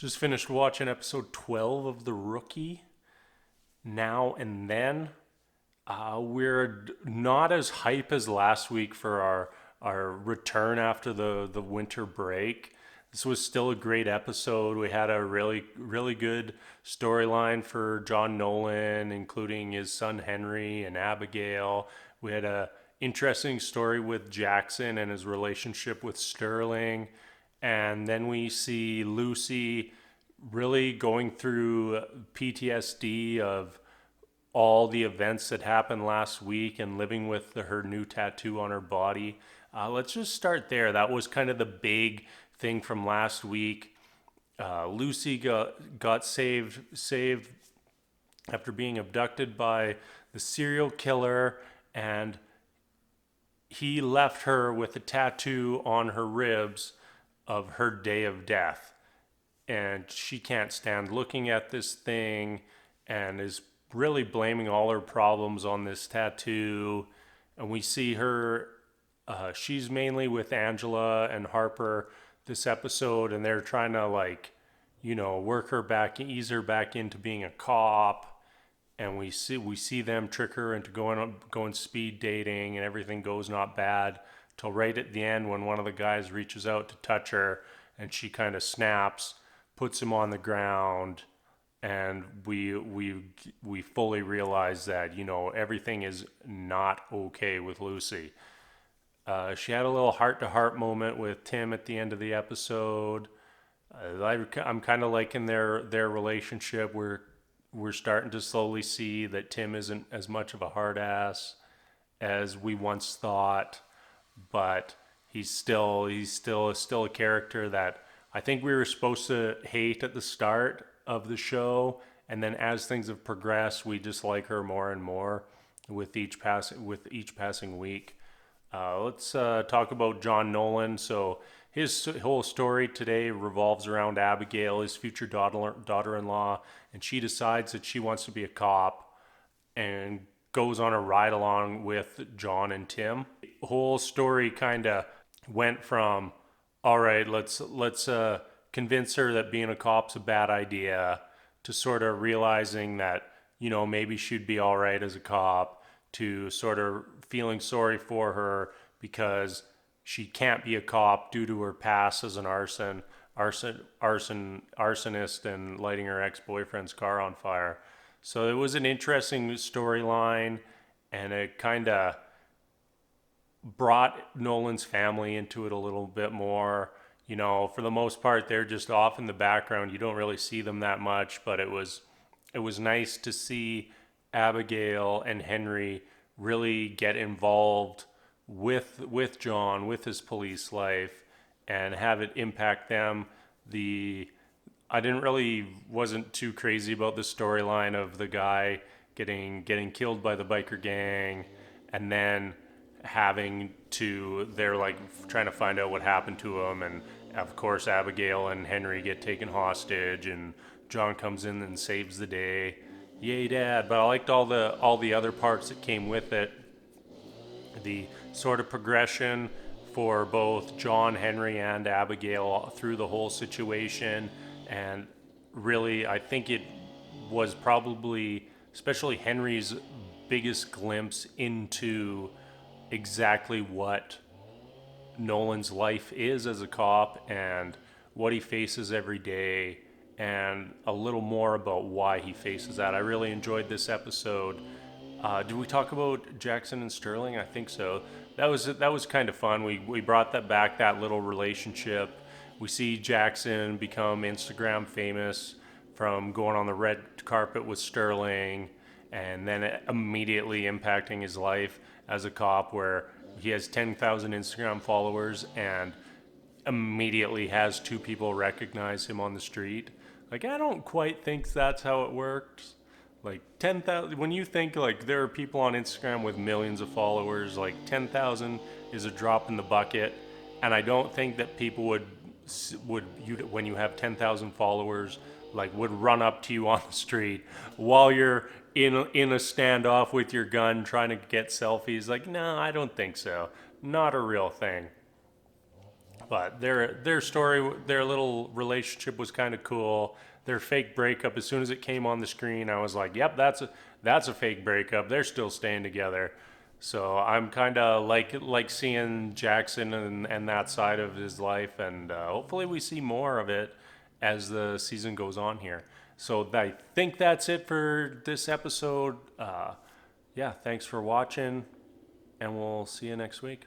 Just finished watching episode 12 of The Rookie. Now and then. We're not as hype as last week for our return after the winter break. This was still a great episode. We had a really good storyline for John Nolan, including his son Henry and Abigail. We had a interesting story with Jackson and his relationship with Sterling. And then we see Lucy really going through PTSD of all the events that happened last week and living with her new tattoo on her body. Let's just start there. That was kind of the big thing from last week. Lucy got saved after being abducted by the serial killer, and he left her with a tattoo on her ribs of her day of death. And she can't stand looking at this thing and is really blaming all her problems on this tattoo. And we see her, she's mainly with Angela and Harper this episode, and they're trying to work her back, ease her back into being a cop. And we see them trick her into going speed dating, and everything goes not bad till right at the end when one of the guys reaches out to touch her, and she kind of snaps, puts him on the ground, and we fully realize that everything is not okay with Lucy. She had a little heart-to-heart moment with Tim at the end of the episode. I'm kind of liking their relationship. We're starting to slowly see that Tim isn't as much of a hard ass as we once thought, but he's still a character that I think we were supposed to hate at the start of the show, and then as things have progressed, we just like her more and more with each passing week. Let's talk about John Nolan. So his whole story today revolves around Abigail, his future daughter-in-law, and she decides that she wants to be a cop and goes on a ride along with John and Tim. The whole story kind of went from, all right, let's convince her that being a cop's a bad idea, to sort of realizing that, maybe she'd be all right as a cop, to sort of feeling sorry for her because she can't be a cop due to her past as an arsonist and lighting her ex-boyfriend's car on fire. So it was an interesting storyline, and it kind of brought Nolan's family into it a little bit more. For the most part, they're just off in the background. You don't really see them that much, but it was nice to see Abigail and Henry really get involved with John, with his police life, and have it impact them. Wasn't too crazy about the storyline of the guy getting killed by the biker gang, and then they're trying to find out what happened to him, and of course Abigail and Henry get taken hostage, and John comes in and saves the day. Yay, Dad! But I liked all the other parts that came with it. The sort of progression for both John, Henry, and Abigail through the whole situation, and really, I think it was probably, especially Henry's biggest glimpse into exactly what Nolan's life is as a cop and what he faces every day, and a little more about why he faces that. I really enjoyed this episode. Did we talk about Jackson and Sterling? I think so. That was kind of fun. We brought that back, that little relationship. We see Jackson become Instagram famous from going on the red carpet with Sterling, and then immediately impacting his life as a cop, where he has 10,000 Instagram followers and immediately has 2 people recognize him on the street. I don't quite think that's how it works. 10,000, when you think there are people on Instagram with millions of followers, 10,000 is a drop in the bucket. And I don't think that people would when you have 10,000 followers, would run up to you on the street while you're in a standoff with your gun trying to get selfies. No, I don't think so. Not a real thing. But their story, their little relationship was kind of cool. Their fake breakup, as soon as it came on the screen, I was like, "Yep, that's a fake breakup. They're still staying together." So I'm kind of like seeing Jackson and that side of his life, and hopefully we see more of it as the season goes on here. So I think that's it for this episode. Yeah, thanks for watching, and we'll see you next week.